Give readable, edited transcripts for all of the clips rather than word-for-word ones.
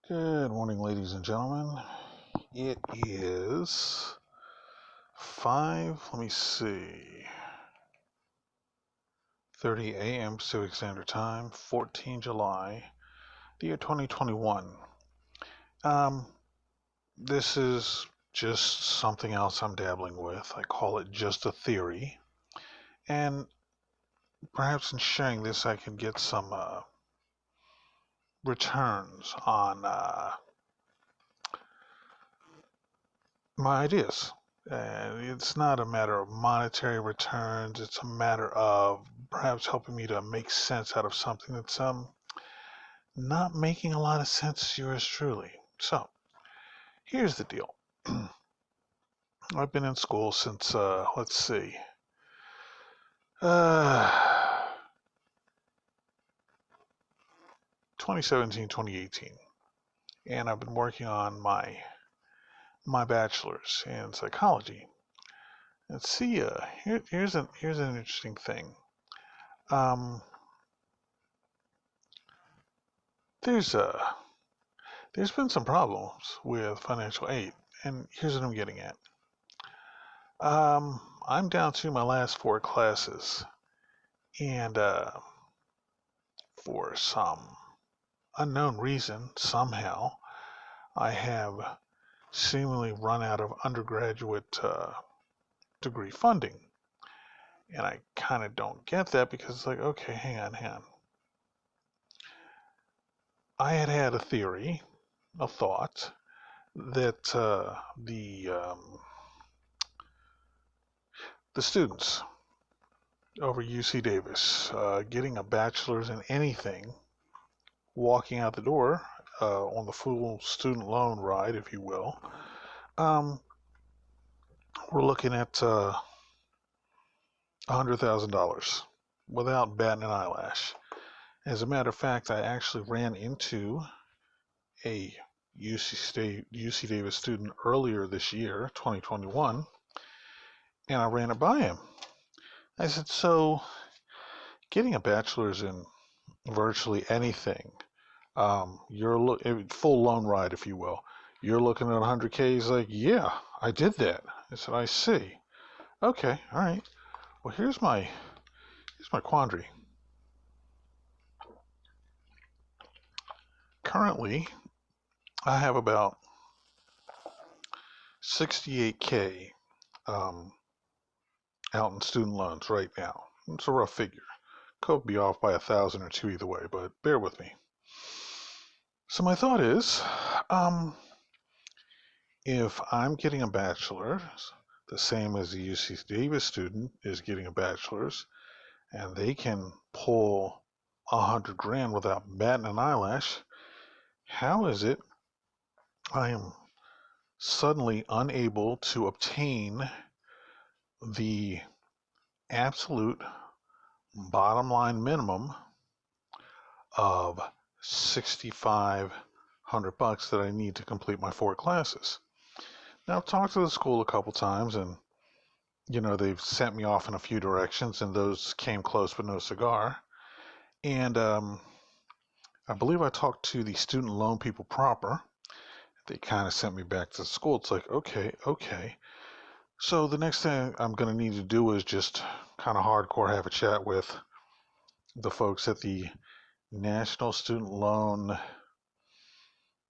Good morning, ladies and gentlemen. It is 30 a.m. Pacific Standard Time, 14 July, the year 2021. Um, this is just something else I'm dabbling with. I call it just a theory. And perhaps in sharing this, I can get some returns on my ideas. And it's not a matter of monetary returns, it's a matter of perhaps helping me to make sense out of something that's not making a lot of sense to yours truly. So, here's the deal. I've been in school since, let's see, uh, 2017, 2018. And I've been working on my bachelor's in psychology. Let's see, here's an interesting thing. Um, there's been some problems with financial aid, and here's what I'm getting at. I'm down to my last 4 classes, and for some unknown reason, somehow, I have seemingly run out of undergraduate degree funding. And I kind of don't get that because it's like, okay, hang on. I had a theory, a thought, that the students over UC Davis getting a bachelor's in anything, walking out the door on the full student loan ride, if you will, um, we're looking at $100,000 without batting an eyelash. As a matter of fact, I actually ran into a UC Davis student earlier this year, 2021, and I ran it by him. I said, so getting a bachelor's in virtually anything, you're full loan ride, if you will, you're looking at 100K. He's like, yeah, I did that. I said, I see. Okay, all right. Well, here's my quandary. Currently, I have about 68K out in student loans right now. It's a rough figure. Could be off by 1,000 or two either way, but bear with me. So my thought is, if I'm getting a bachelor's, the same as a UC Davis student is getting a bachelor's, and they can pull 100 grand without batting an eyelash, how is it I am suddenly unable to obtain the absolute bottom line minimum of $6,500 that I need to complete my 4 classes? Now, I've talked to the school a couple times, and they've sent me off in a few directions, and those came close but no cigar. And I believe I talked to the student loan people proper. They kind of sent me back to the school. It's like, okay. So the next thing I'm going to need to do is just kind of hardcore have a chat with the folks at the National Student Loan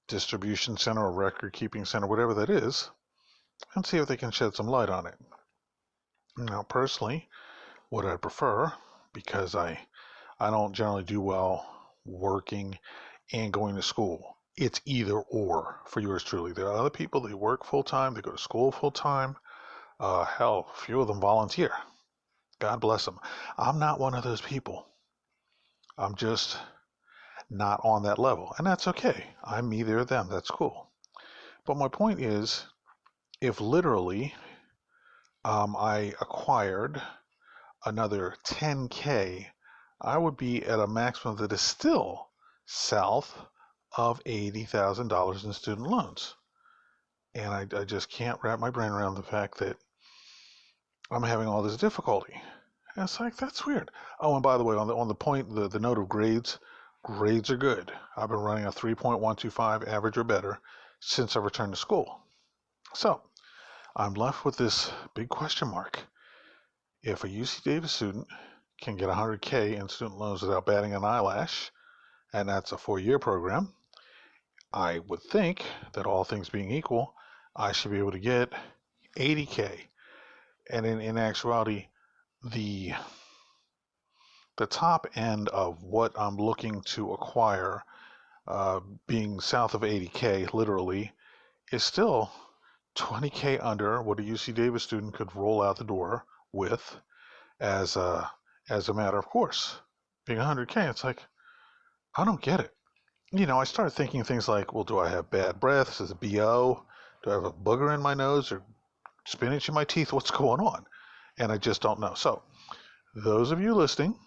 Distribution Center or Record Keeping Center, whatever that is, and see if they can shed some light on it. Now, personally, what I prefer, because I don't generally do well working and going to school. It's either or for yours truly. There are other people, they work full time, they go to school full time. Hell, a few of them volunteer. God bless them. I'm not one of those people. I'm just not on that level. And that's okay. I'm me, they're them. That's cool. But my point is, if literally I acquired another 10K, I would be at a maximum that is still south of $80,000 in student loans. And I just can't wrap my brain around the fact that I'm having all this difficulty. And it's like, that's weird. Oh, and by the way, on the point, the note of grades, Grades are good. I've been running a 3.125 average or better since I returned to school. So I'm left with this big question mark. If a UC Davis student can get 100K in student loans without batting an eyelash, and that's a 4-year program, I would think that all things being equal, I should be able to get 80K. And in actuality, the top end of what I'm looking to acquire, being south of 80K literally, is still 20K under what a UC Davis student could roll out the door with as a matter of course. Being 100K, it's like, I don't get it. I started thinking things like, well, do I have bad breath? Is it BO? Do I have a booger in my nose or spinach in my teeth? What's going on? And I just don't know. So, those of you listening,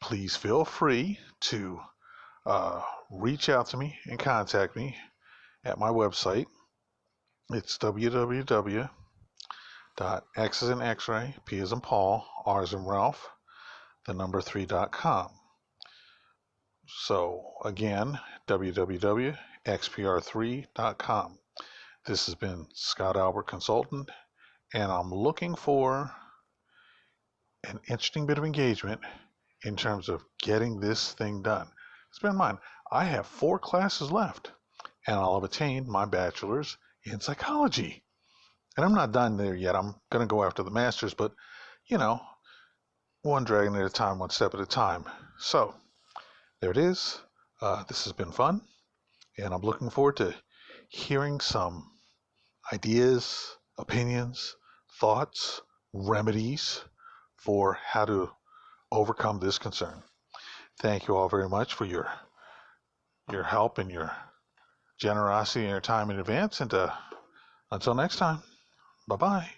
please feel free to reach out to me and contact me at my website. It's www.x as in X-ray, P as in Paul, R as in Ralph, the number 3.com. So again, www.xpr3.com. This has been Scott Albert Consultant, and I'm looking for an interesting bit of engagement in terms of getting this thing done. Bear in mind, I have 4 classes left, and I'll have attained my bachelor's in psychology. And I'm not done there yet. I'm going to go after the master's, but, one dragon at a time, one step at a time. So, there it is. This has been fun, and I'm looking forward to hearing some ideas, opinions, thoughts, remedies for how to overcome this concern. Thank you all very much for your help and your generosity and your time in advance. And until next time, bye-bye.